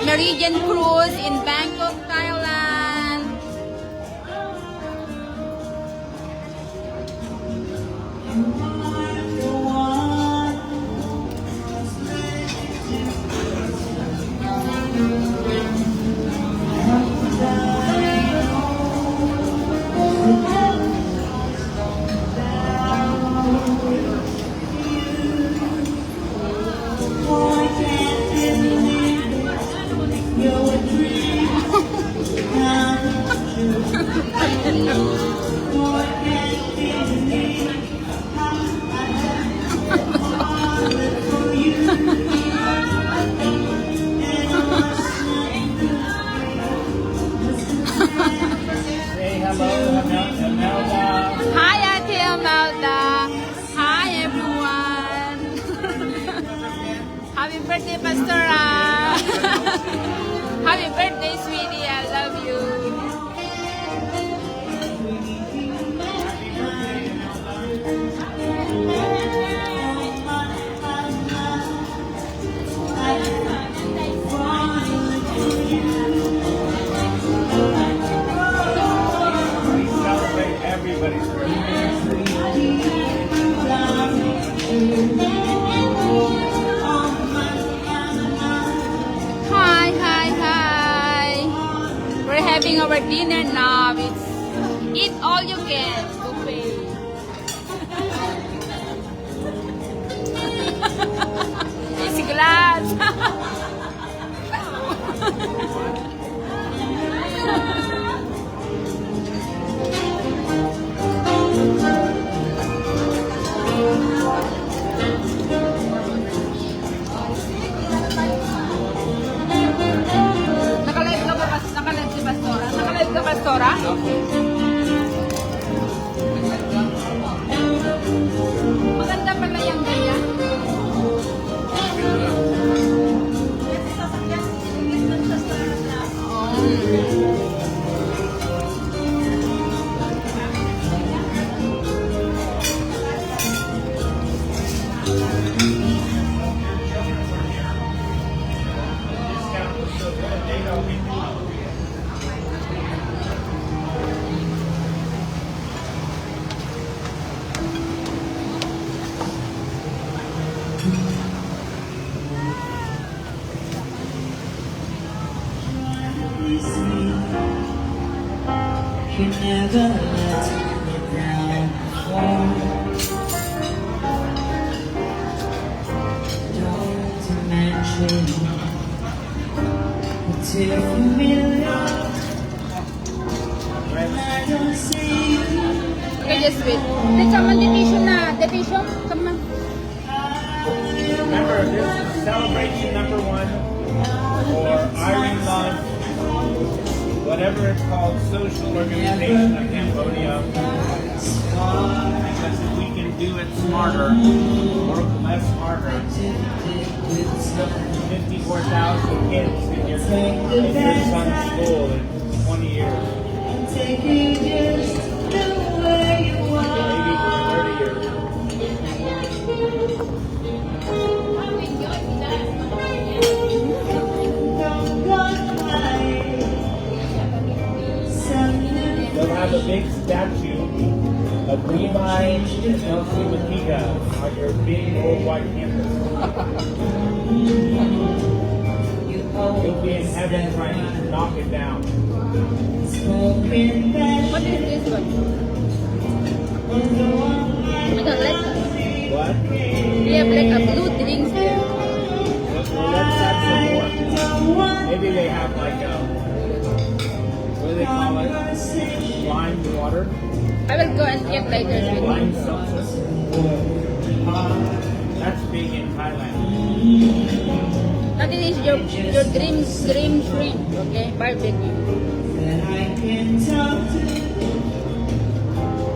Meridian Cruise in Bangkok, Thailand. Say hello, Imelda. Hi, Auntie Imelda. Hi, everyone. Happy birthday, Pastora. Happy birthday, sweetie. I love you. We celebrate everybody's birthday. Hi, hi, hi. We're having our dinner now. It's eat all you can buffet. It's glass. Nakalive ka ba? Nakalive si Pastora? Nakalive ka, Pastora? Maganda pala yung ganyan. Discount was so good, they don't need to. You never let me down before. Don't mention it's familiar when I don't see you. Okay, just wait. Let's come on, division na. Division? Come on. Remember, this is celebration number 1 for Irene Lunch, whatever it's called, social organization of Cambodia. Because if we can do it smarter, or less smarter, 54,000 kids in your son's school in 20 years, Take you just the way you maybe are. 30 years. Don't go crying. Something They'll have a big statue of Levi and Elsie Matiga on your big old white campus. You'll be in heaven trying to knock it down. spoken that What is this one? I don't like it. What? We have like a blue drinks there. Well, let's have some more. Maybe they have like a, what do they call it? Lime water? I will go and get later. Sweetie. Lime seltzer? That's big in Thailand. That is your dream shrimp, okay? Barbecue. that I can talk to.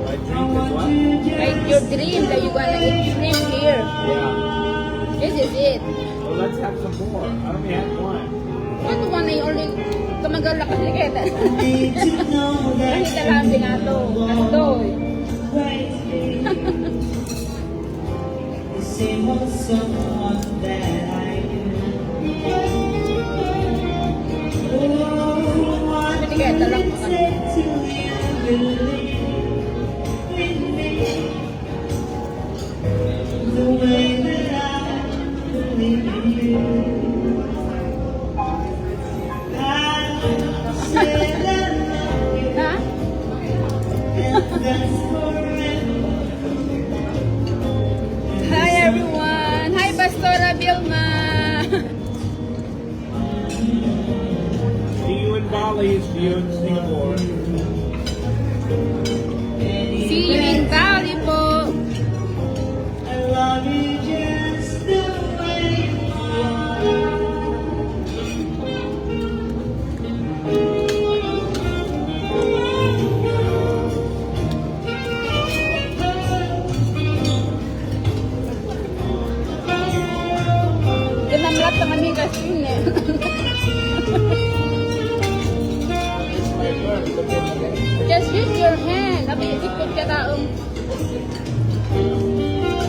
My drink is what? Like your dream that you gonna eat shrimp here. Yeah. This is it. Well, let's have some more. I only had one. What one ay only tumagal na kasi kita. Need to know that Kasi talabi nga to. Ato eh. crazy. The same old someone that I knew. Bali, see you in Singapore. See you in Bali po. I love you just the way you are. Kinamlat ang aming kasin eh. Just use your hand. Abi, ikot ka taong.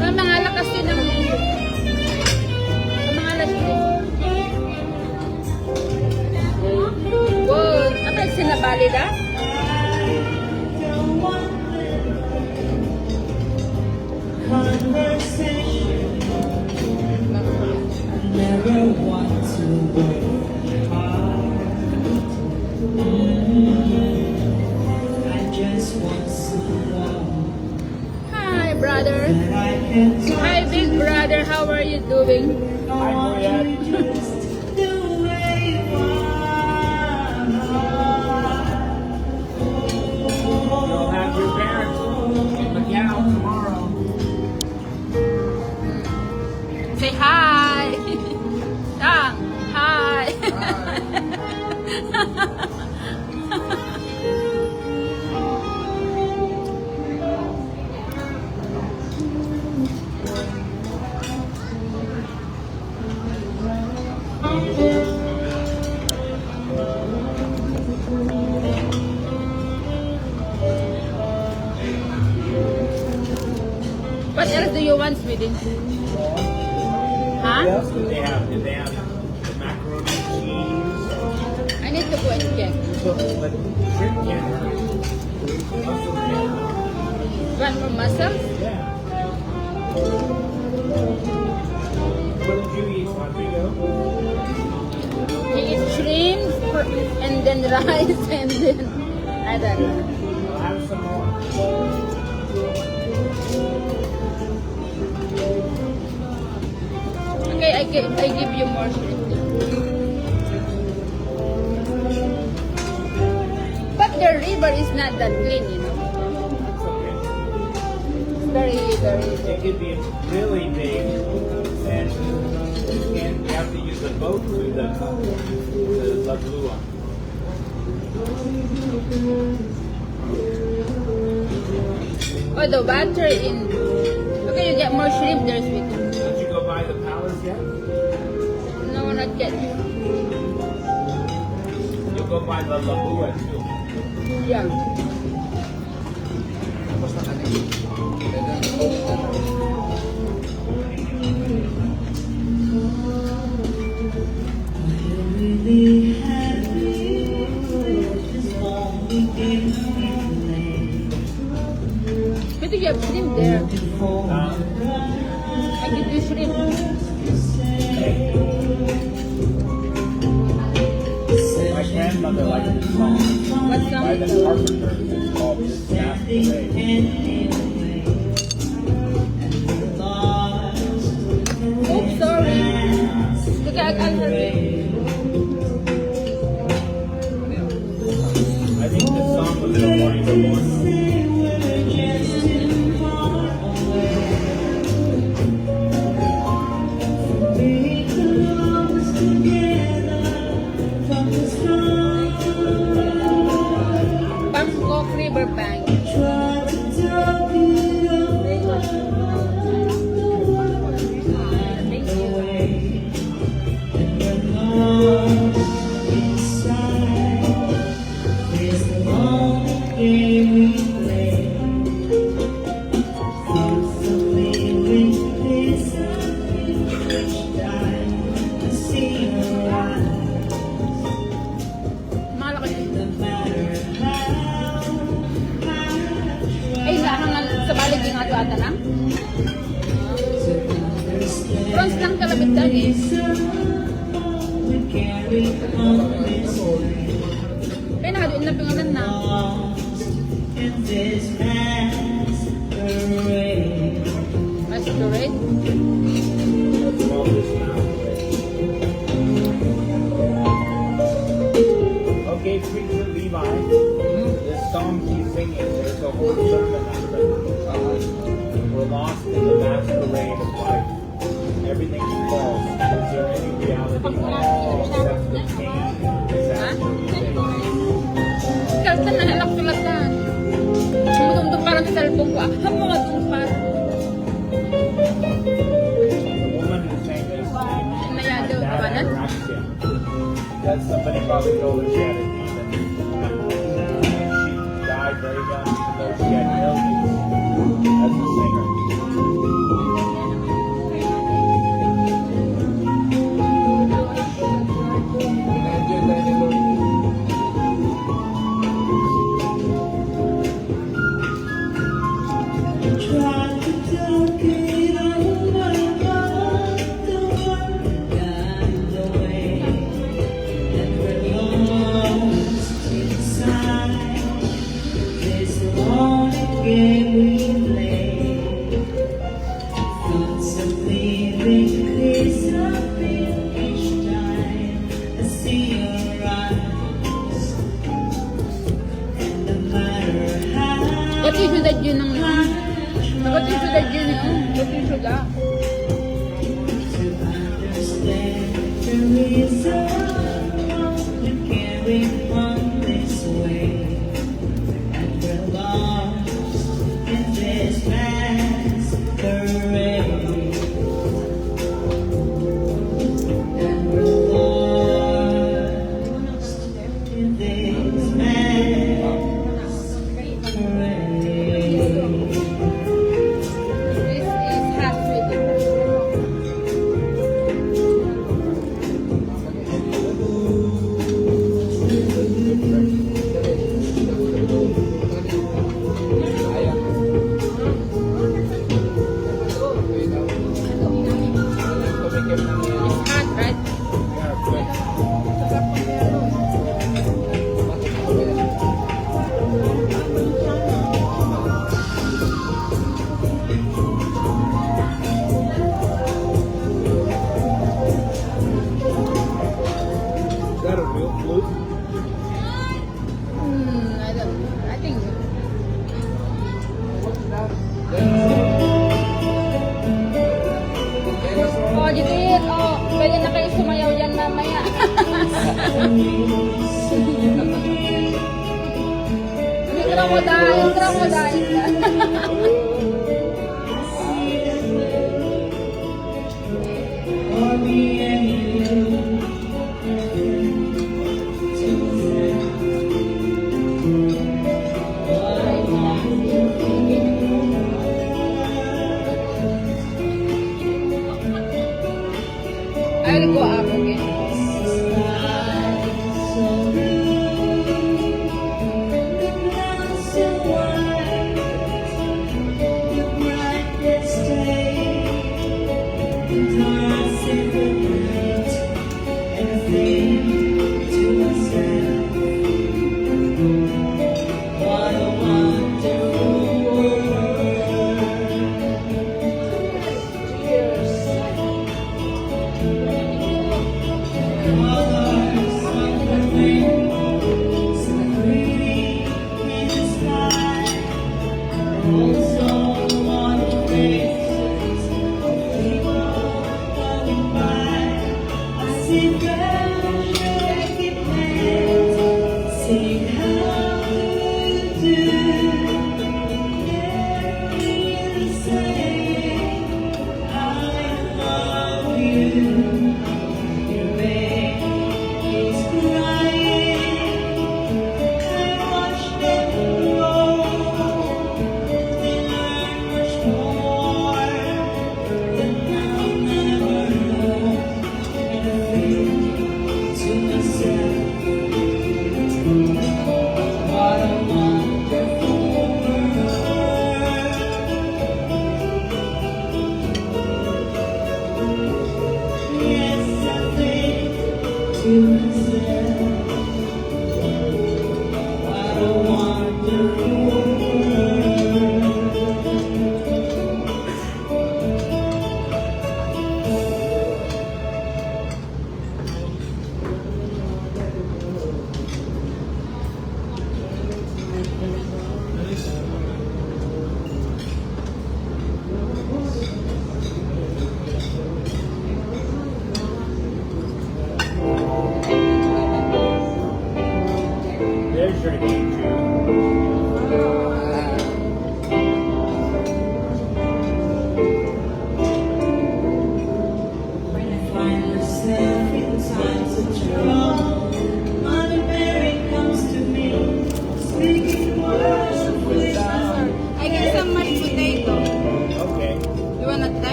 Ang mga lakas din ng mga lakas. Wow, apa sinabali da? Never want to break heart. I just want someone Hi, brother. that I can Hi, big brother. How are you doing? Hi, Moyet. just the way you are. You'll have your parents in Macau tomorrow. Say hi. Dang, hi. What else do you want, sweetie? What Huh? else do they have? Did they have macaroni and cheese? I need to go and check. So, but shrimp can't hurt. Mussels can't hurt. Want more mussels? Yeah. What did you eat, Rodrigo? He eats shrimp and then rice and then I don't know. I'll have some more. Okay, I give you more shrimp. But the river is not that clean, you know. It's okay. It's very, very. It could be really big, and you have to use a boat to the Lagoa. Oh, the water in. Okay, you get more shrimp there, sweetie. Did you go by the palace yet? No, not yet. You'll go by the Lagoa too. Yeah. Really happy with this moment in But you have shrimp there. Um, I give you shrimp. my grandmother liked this song What by the song? Carpenters. It's called "This Past Away." Oops, sorry. Look, I'll help you. I think this song was in a morning before. Bangkok Riverbank. Thank you. Malaki. Ay, lahangan sa balik yung ato ata lang. Bronze lang kalabit dali. Kaya nakaduin na pingalan na. Masquerade. Well, this now. Okay, false. Is there any reality except the pain is actually there? Kaltan na halak tulatan. Tumutong parang sa cellphone ko. Hamo nga tumpan. The woman who's saying this Nayado ka ba na? anorexia. That somebody probably told her she had a demon. She died very young even though she had millions as a singer. Try to talk it over, but the word got away, and we're lost inside this lonely game we play. Thoughts of leaving clears up each time I see your eyes, and no matter how. Ba't yung sudad yun ng... Ba't yung sudad yun yung... Ba't yung sudad? To understand the reason you carry on this way, and we're lost in this masquerade, and we're lost in this masquerade. This is half sweet. It's hot, right? Is that a real flute? I think so. Oh, Judith, oh, pwede na kayo sumayaw dyan mamaya. Intro mo dahil. For me and you. I will go up again.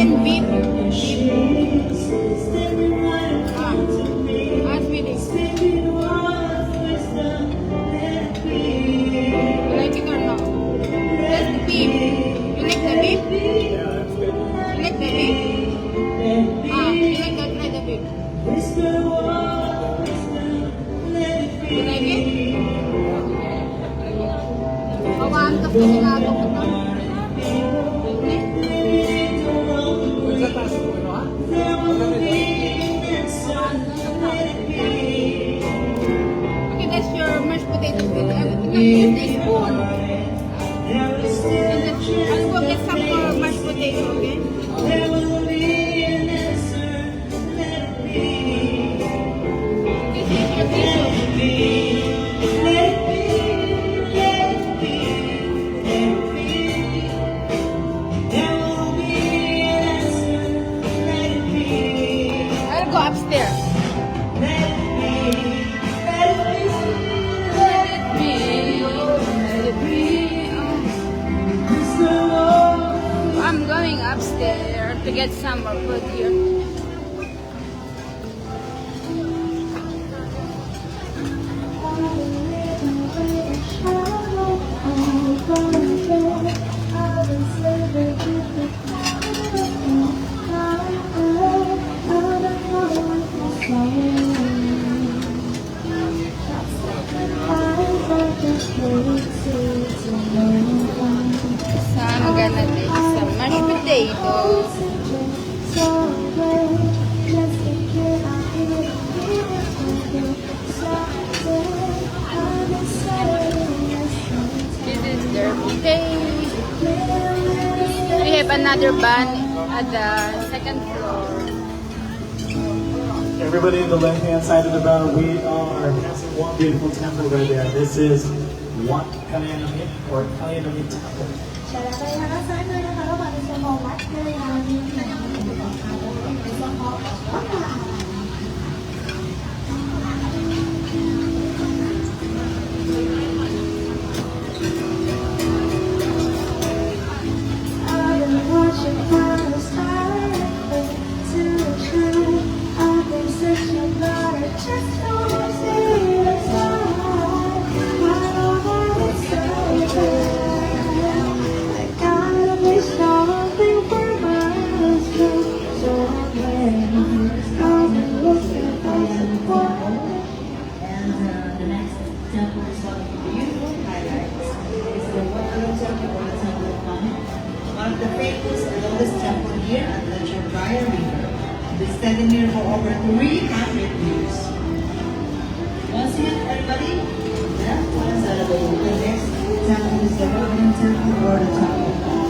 and beef. She's stepping right Ah, to me. as with it. Speaking words, wisdom, let it be. You like it or not? That's the beef. You like the beef? Yeah, that's good. You like the beef? Ah, you like that kind of beef? Whisper words, wisdom, let it be. You like it? Mawantok kasi nga ako ko to. Okay, that's your mashed potatoes with use the spoon. And then, I'll go get some more mashed potato, okay? There will be an answer, let it be. This is your tissue. Let it be, let it be, let it be. There will be an answer, let it be. I'll go upstairs. Let it be, let it be, Let it be. Let it be. Oh. I'm going upstairs to get some more food here. So I'm gonna take some mashed potatoes. This is their buffet. We have another bun at the second floor. Everybody in the left-hand side of the barrel, we are passing one beautiful temple right there. This is Wat Kalyanamit or Kalyanamit Temple. เดี๋ยวเราไปทางด้านซ้ายมือนะคะระหว่างในโซนของวัดกัลยาณมิตรนะคะในส่วนของวัดป่า I've been watching from the start to the truth. I've been searching, but I just don't see the sign. I know that it's so bad. I gotta be something for myself. So I'm ready. I've been looking for support. And the next temple is one of the beautiful highlights. It's the Wakaru Temple or the Temple of Manu. One of the famous and oldest temple here at the Chambaya River. It's standing here for over 300 years. Once again, everybody, that was the next temple is the Wakaru Temple or the Temple of Manu.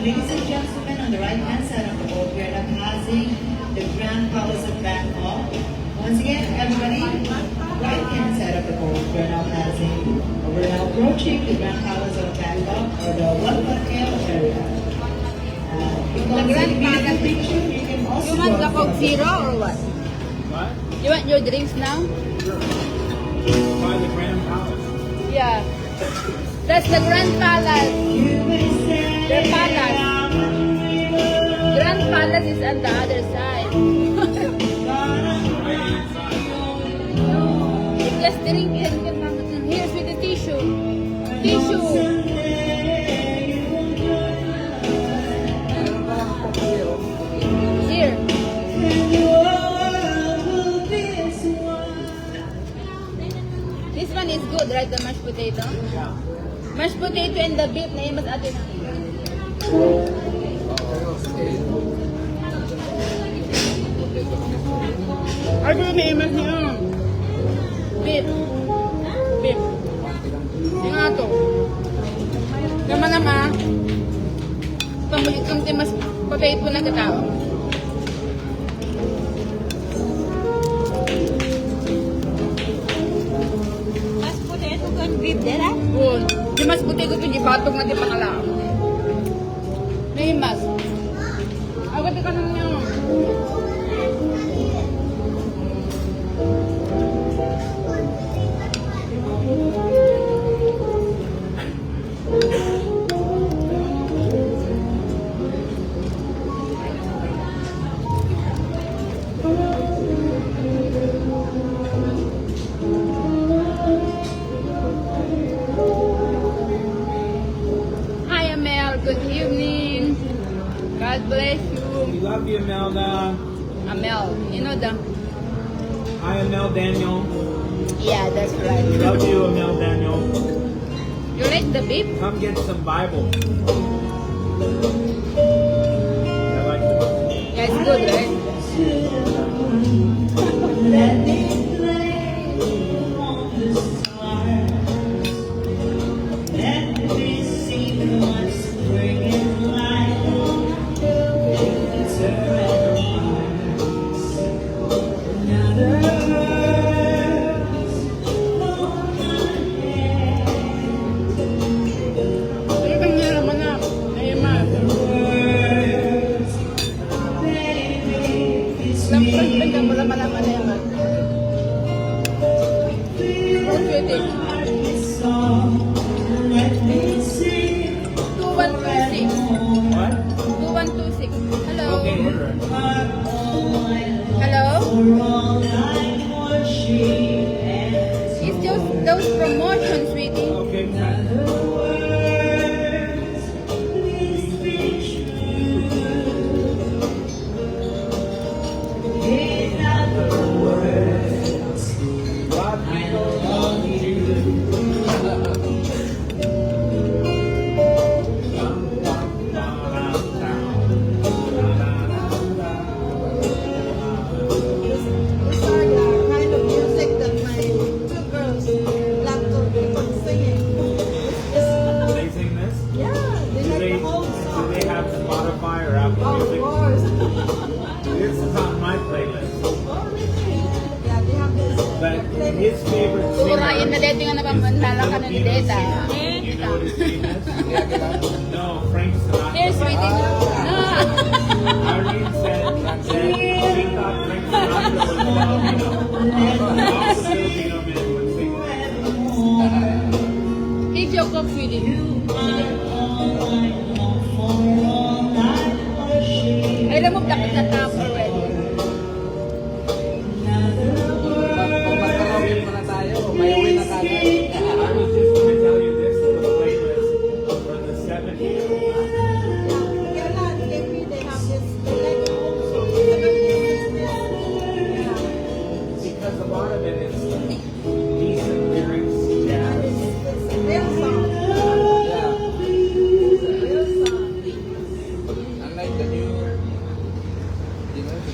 ladies and gentlemen, on the right-hand side of the boat, we are now passing the Grand Palace of Bangkok. Once again, everybody, right-hand side of the boat, we are now passing, or we're now approaching the Grand Palace of Bangkok, or the Wat Phra Kaew area. If you want to see the beautiful picture, you can also You want go the Coke for- Zero or what? What? You want your drinks now? By the Grand Palace. Yeah. That's the Grand Palace. The palace. Grand Palace is on the other side. Right inside. Just drink it. Here's with the tissue. Tissue. Here. This one is good, right? The mashed potato? Mashed potato and the beef na yun, mas atin. Ano may imas niyo? Beef. Beef. Yung nga to. Nama-nama. Pamulit kang timas potato na katao. Mas potato kan beef dera. Good. Di mas potato ito, di batog na di pakala. May mas. Agad ka nang niyo. Hi Amel, good evening. God bless We you. love you, Imelda. Amel, you know the... Hi, Amel Daniel. Yeah, that's We right. love you, Amel Daniel. You like the beef? Come get some Bible. I like the Bible. Yeah, it's good, right? Let me play on the stars. Let me see what spring is like. Turn another verse on my head. Ano kang nalaman na? Ay, ma. Words, baby, it's Lampag me. ka mo naman naman na yan. More sweetie. Let me sing 2126. What? 2126. Hello? Okay, order it. Hello? for all I worship and It's just those promotions, sweetie. Okay, the words, please be true. In other words, Love I you. love you. These are the kind of music that my two girls love to keep on singing. Do they sing this? Yeah, they Do like they, the whole do song. they have Spotify or Apple Of Music? course. This is on my playlist. Yeah, they have this. But his favorite singer. Urayan na dito nga napamantala ka na ni Deta. You know what his name is? No, Frank Sinatra. Here, sweetie. Ah. Irene said that she thought Frank Sinatra was Filipino. All the Filipino men would sing that. Take your cup, sweetie. Ay, alam mo, dakit na top already. I was just going to tell you this is the playlist for the 70s. Kailan, lately they have this, they like the whole song. 70s, 60s. Because a lot of it is decent lyrics, jazz. It's a real song. Real song. Unlike the new,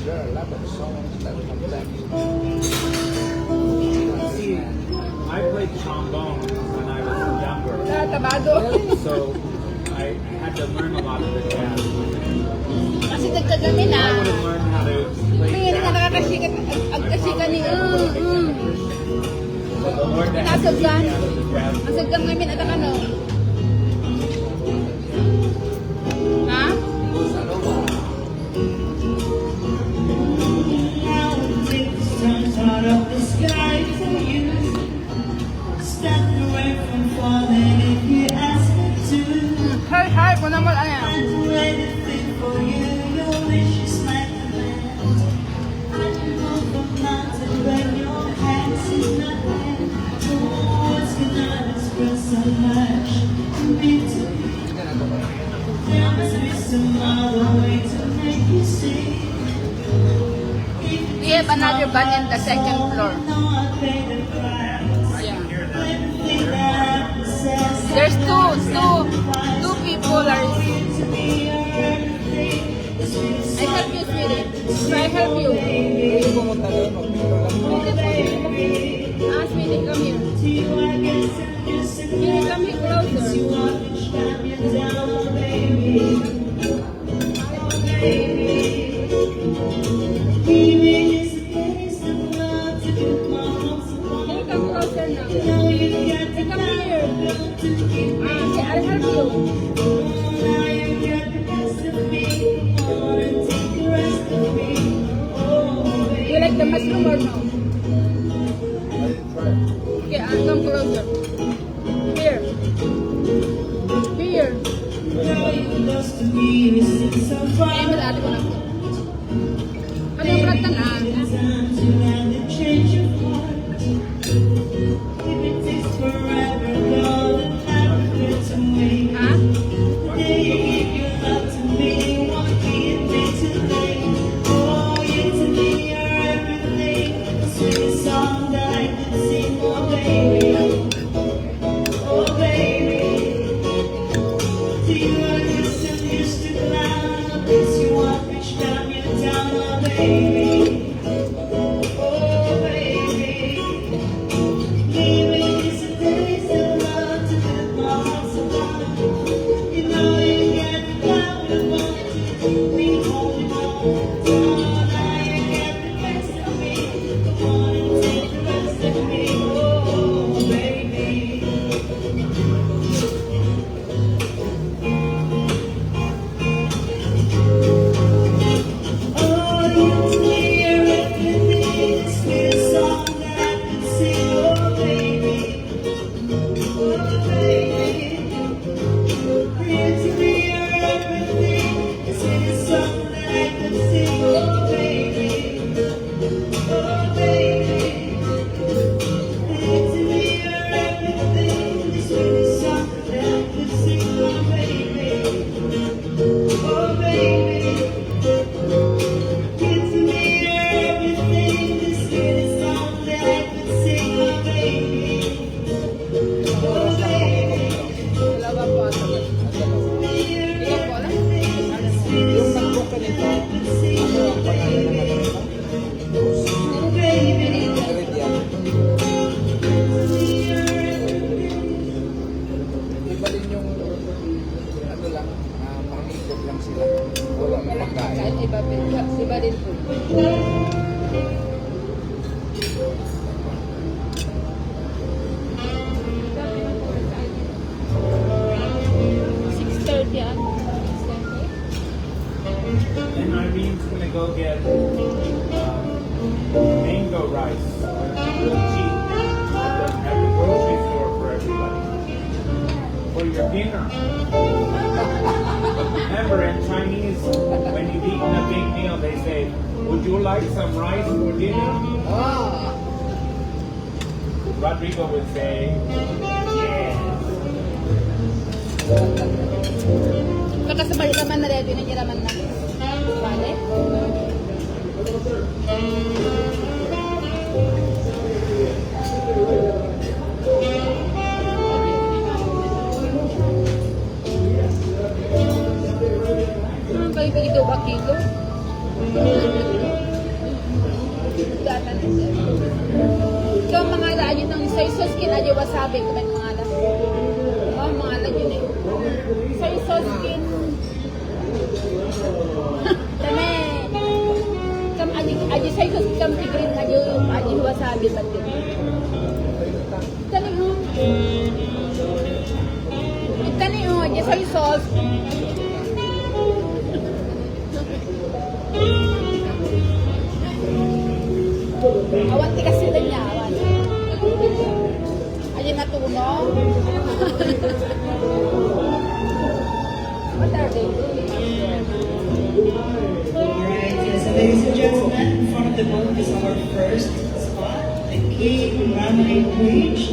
there are a lot of songs that come back. See, I played trombone when I was younger, Ah, tabado. so I had to learn a lot of the jazz. kami na. I would have learned how to play Hindi nga that. nakakasika, ang kasika ni, But the Lord that has Nasagdan. me out of the crowd. Masagdang namin at ano. Ha? Now take the stars out of the sky for you. Step away from falling if you ask me to. Heart mo naman, ano yan? I'll do anything for you. Your wish is my command. I can go from mountain when your hands in my hand. No words cannot express how much you mean to me. There must be some other way to make you see. We have another band in the second floor. There's two people are. I help you, sweetie. So I help you. Pumunta doon, mag-picture lang. Ah, sweetie, come here. Here, come here closer. Here, come closer now. Hey, come here. Ah, okay, I'll help you. You like the mushroom or no? Okay, I'll come closer. Here. Here. Eh, malati ko na po. Ano yung pratan ah? Ha? Dalawa po ata. Ikaw po alam? Yung nag-book ka nito, ano ang pangalan ng ano nito? Meridian. Iba din yung ano lang, pangikot lang sila. Walang pagkain. Kahit iba din po. And Irene's gonna go get mango rice, real cheap, at the grocery store for everybody. For your dinner. Remember, in Chinese, when you've eaten a big meal, they say, "Would you like some rice for dinner?" Ah! Rodrigo would say, "Yes." Kakasabay naman na ready na kiraman na. Vale? Ano kayo pagito ba kilo? Datan. Ikaw mga daan yun ng soy sauce kinaja wasabi kumain mga ala. Oh, mga ala yun eh. Soy sauce kin. Tame. wasabi ba din? Itali mo. Itali mo. Yung soy sauce. Awan ti kasi sila niya. Awan. Ayun natunaw. What are they doing? Alright, so ladies and gentlemen, in front of the boat is our first spot, the King Runway Bridge.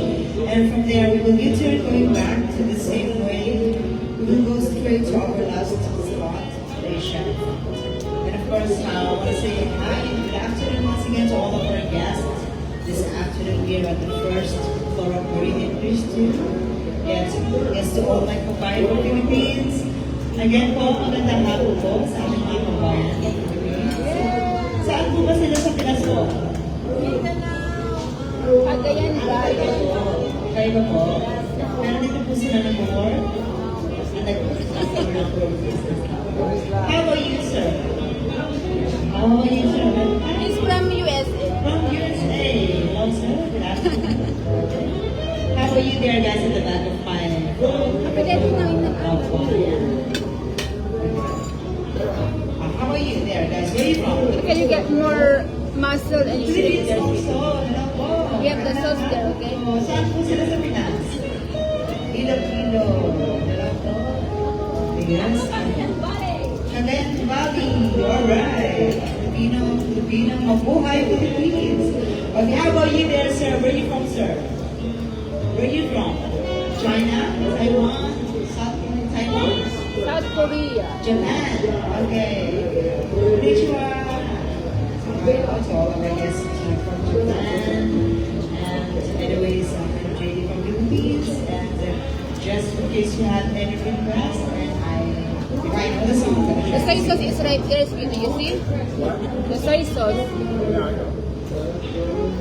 And from there, we will U-turn going back to the same way. We will go straight to our last spot, station. And of course, I want to say hi and good afternoon once again to all of our guests. This afternoon, we are at the first floor of Meridian Bridge 2. Yes, to all my kabayan from Philippines. Again po, magandang hapon po sa aming mga kabayan ng Philippines. Saan po ba sila sa Pinas po? Pagayan ba? Kayo ba po? Nandito po sila nag-work? How about you, sir? How about you, sir? He's from USA. From USA. Hello, sir. Good afternoon. How about you there, guys, at the back of my Pwede na yun na. How are you there, guys? Where are you from? Can you get more muscle and Philippines shake there? also. Hello po. We have the sauce there, okay? Oh, saan po sila sa Pinas? Iloilo. Hello po. Yes. Cagayan de Bali. Alright. Filipino, mabuhay Philippines. Okay, how about you there, sir? Where are you from, sir? Where are you from? China? Taiwan? South Taiwan? South Korea. Japan. Okay. Konnichiwa. Also, I guess from Japan. And anyways, I'm JD from Philippines. And just in case you have any requests, and I know the song. The soy sauce is right there, sweetie. You see? The soy sauce.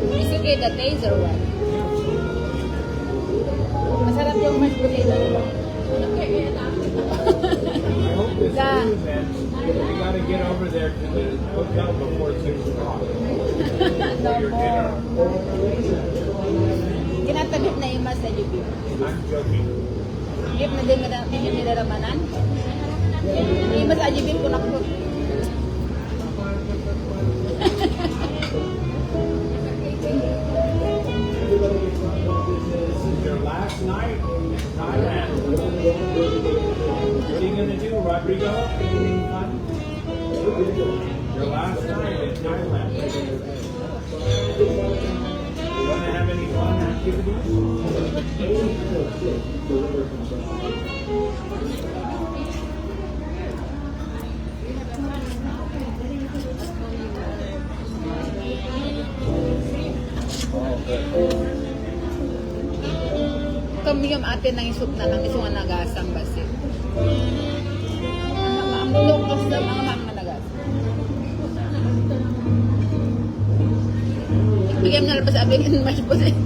Is okay the taste or what? Masarap yung mashed potato. I hope this The- cruise ends. You gotta get over there to the hotel before 6 o'clock. No For your dinner. more. Kinatabit na yung mas sa Jibib. I'm joking. Jibib na din nilalabanan. Yung mas sa Jibib ko nakapot. This is your last night in Thailand. What are you gonna do, Rodrigo? Anything fun? Your last night in Thailand. You wanna have any fun activities? Kami yung ate ng isok na ng isong anagasang basit. Ang lulokos na mga anagas. Bigyan na lang sa abing and mashed potato.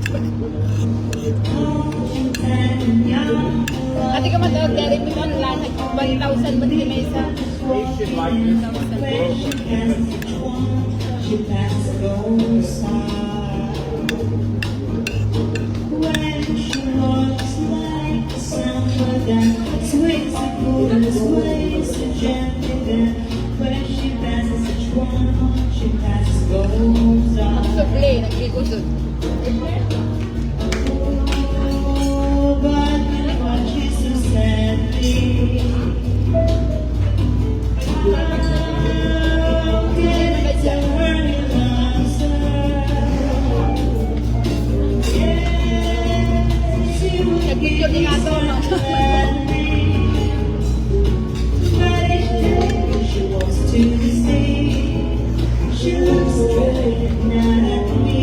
Ate ka mag-order, ito yung online, 1,000 ba din may isa? Station like this. She passed goes when she walks like summer that sways the cool and sways so gently then when she passes each one she passes goes on. Suple, nagkikusod. Oh, but you watches so sadly. How can I tell her he loves her? Yes, he would Nag-video din ato, no? but each day she walks to the sea. She looks straight, not at me.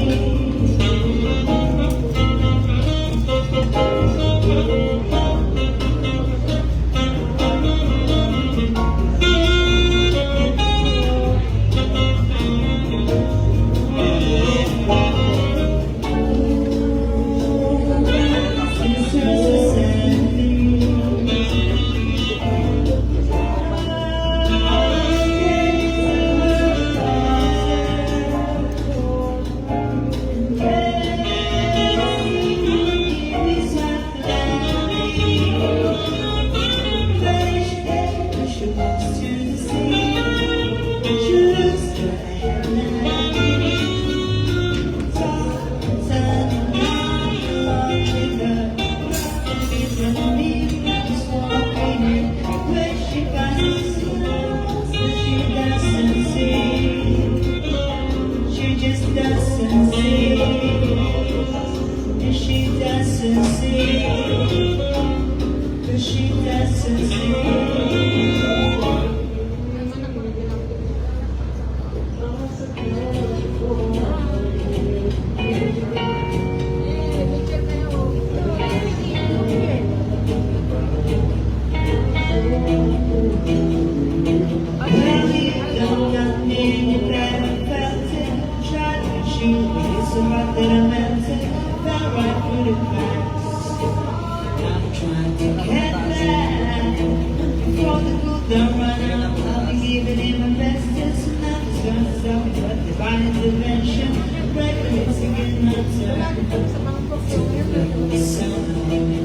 Don't run out, I'll be giving it my best. Just nothing's gonna stop me but divine intervention. Breakfast again, not so.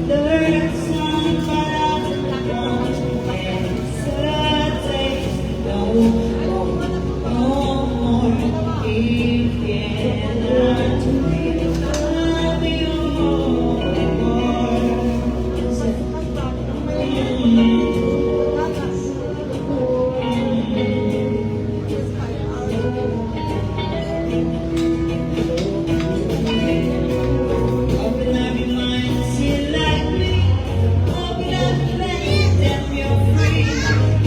Learn some, but I don't want to hesitate. No more, it cannot be. I'll be Open up your mind, see like me. Open up and let them you're free.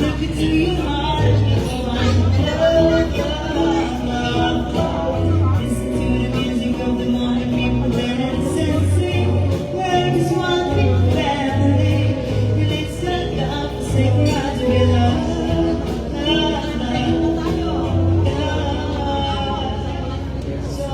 Look into your heart, you'll find love. Listen to the music of the morning people dance and sing. We're just one big family. We live stuck up, sing right together. So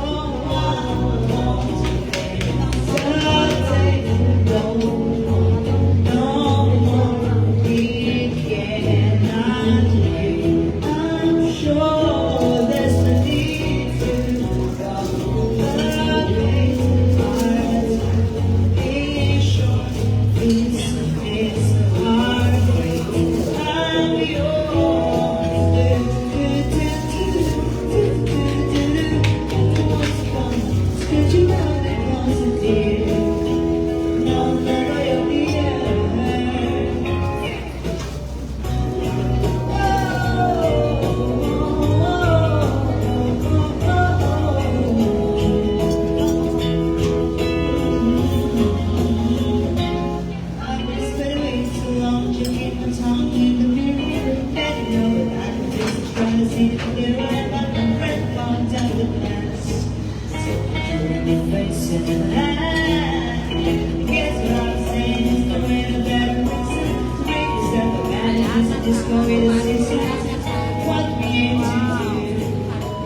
just go in and see what we aim to do.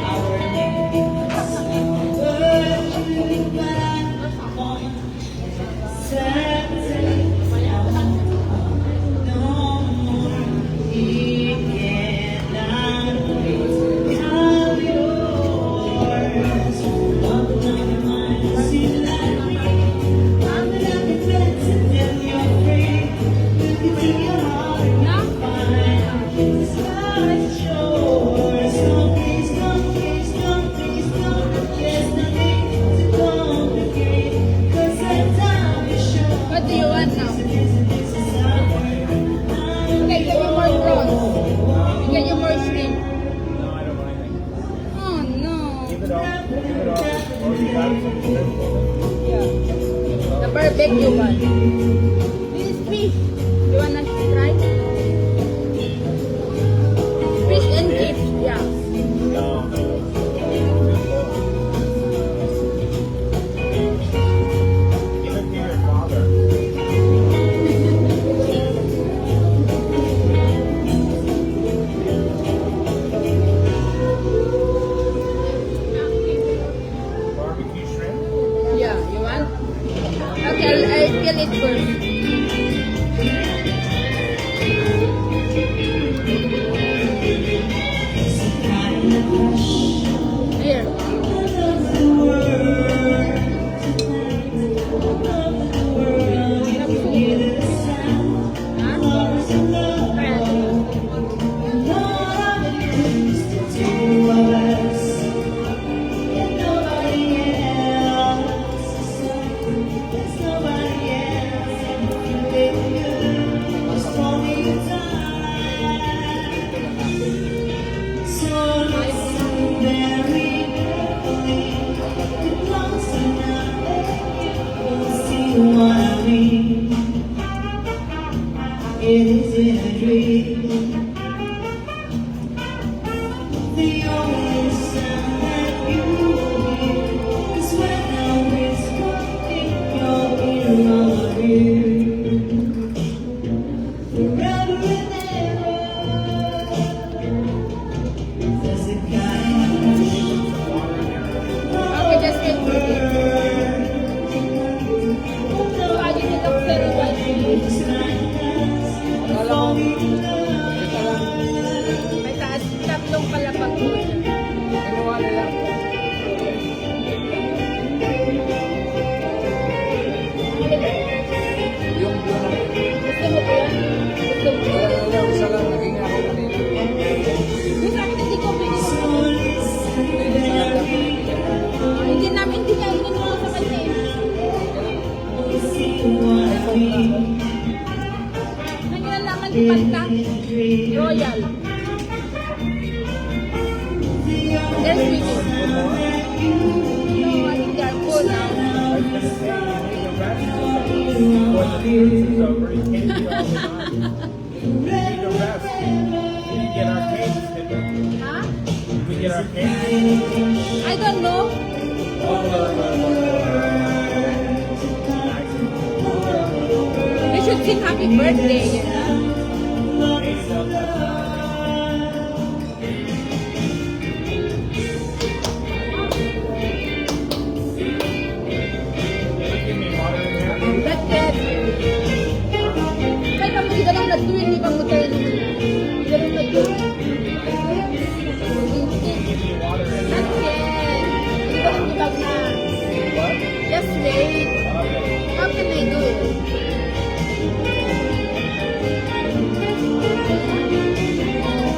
Our name is virtue, but I want certainty. No more, it cannot be. I'm yours. Open up your mind, see like me. I'm the happy place, and then you're free. Look into your heart. What do you want now? Okay, give me more prawns. Get you more shrimp. No, I don't want anything. Oh no. Keep it off. Keep it off. Oh, you got some shrimp? Yeah. The barbecue one. This is fish. You wanna try? Fish and chips. Yeah. No. Give it to your father. Barbecue shrimp? Yeah, you want? Okay, I'll kill it first. Here. It is in a dream. The only sound that you hear is when I whisper in your ear, my ear. Forever and ever, there's a kind Okay, just wait for it. So, I didn't look very well. of falling in love. Crystal. They're sweetie. No, I think they're full now. I was gonna say, you need the rest before the cruise is over. You can't be all the time. You need the rest. We can get our cakes, Tinder. Huh? We get our cakes. I don't know. They should sing happy birthday. You know? Give me water in there. That's it. Kaya kami hindi ka lang nag-tweet, di ba mo tayo hindi ka lang nag-tweet. Give me water in there. That's it. Hindi ka lang nibag na. What? Just wait. How can I do it?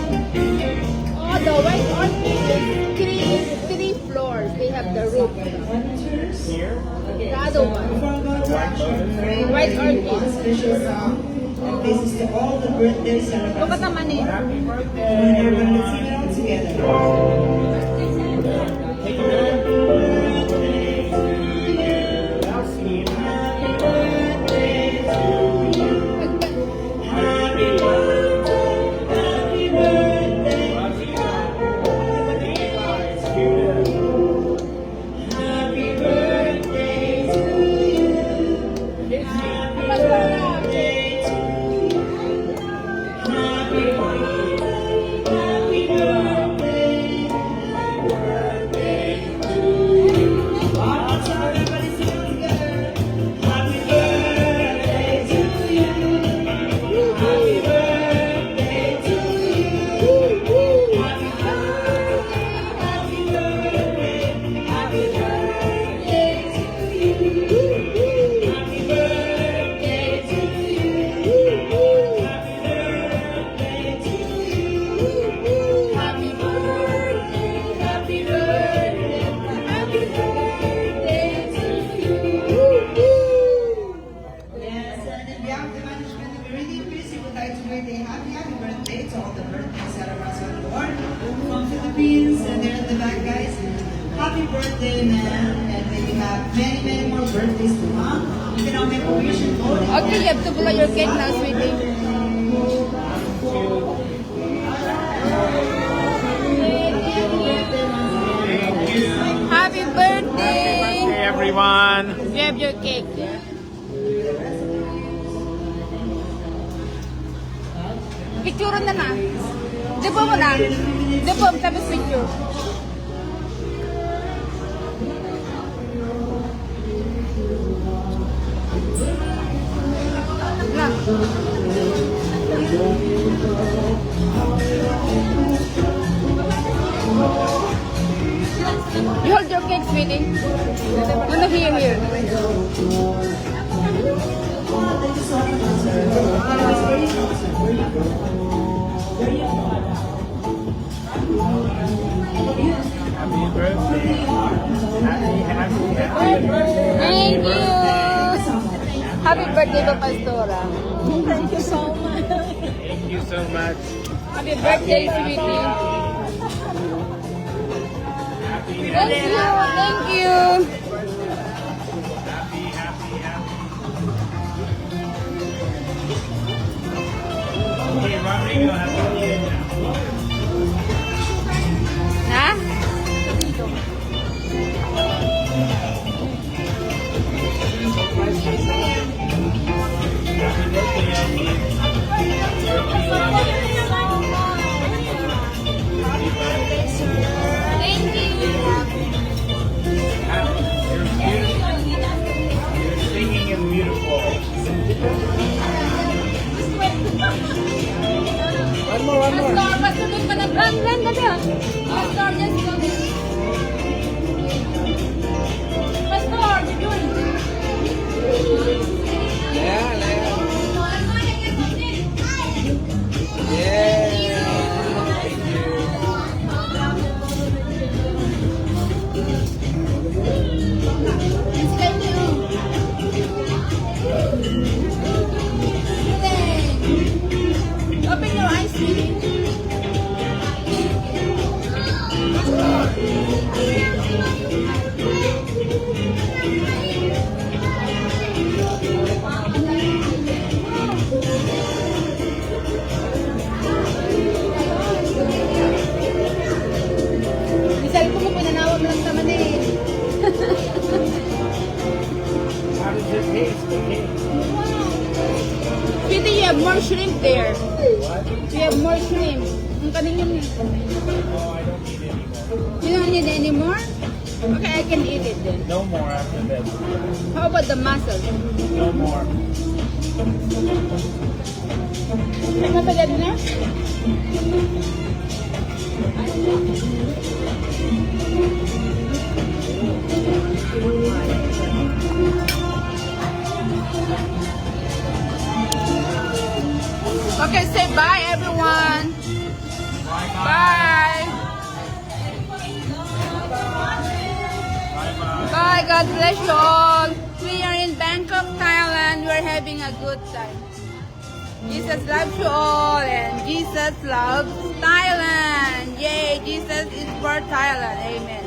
Oh, the white orchid is three floors. They have the roof. Here? The other one. White orchid. Special song. And this is to all the birthday celebrants. Look at the money. Happy And birthday. everyone, let's sing it all together. Take a minute. Now sing happy birthday to you. Happy birthday. Happy birthday. Love you. Levi's cute. Happy birthday to you. Happy birthday to you. Happy birthday. Happy birthday. Birthday to you. One time, everybody sing it together. Happy birthday to you. Happy birthday to you. Happy birthday. Happy birthday to you. Happy birthday to you. Happy birthday to you. Happy birthday. Happy birthday. Happy birthday to you. Yes, and in behalf of the management of Meridian Peace, we would like to greet a happy birthday to all the birthday celebrants on board from Philippines, and they're in the back, guys. Happy birthday, man, and may you have many more birthdays to come. You can now make a wish and vote. Okay, you have to blow your cake now, sweetie. Happy birthday! Hey everyone. You have your cake. Picture na na. Dipo mo na. Dipo, tapos picture. Na. You hold your cake, sweetie. No, here. Happy birthday. Happy birthday. Thank you. Happy birthday to Pastora. Thank you so much. Thank you so much. Happy birthday, sweetie. Happy, Thank you. Thank you. happy, happy, happy. Okay, Rodrigo has to eat it now. Ha? Happy birthday, Ellie. Thank you. You're beautiful. Your singing is beautiful. One more. Pastor, doon ka na. Run, dali ah. Pastor, just go there. Pastor, doon. Lea. Yeah. Thank you. It's like you. Open your eyes, sweetie. there. What? We have more shrimp. Ang kanin yun. Oh, I don't need any more. You don't need any more? Okay, I can eat it then. No more after this. How about the mussel? No more. Ay, matagal na? Okay, say bye everyone. Bye. Bye, God bless you all. We are in Bangkok, Thailand. We're having a good time. Jesus loves you all and Jesus loves Thailand. Yay, Jesus is for Thailand. Amen.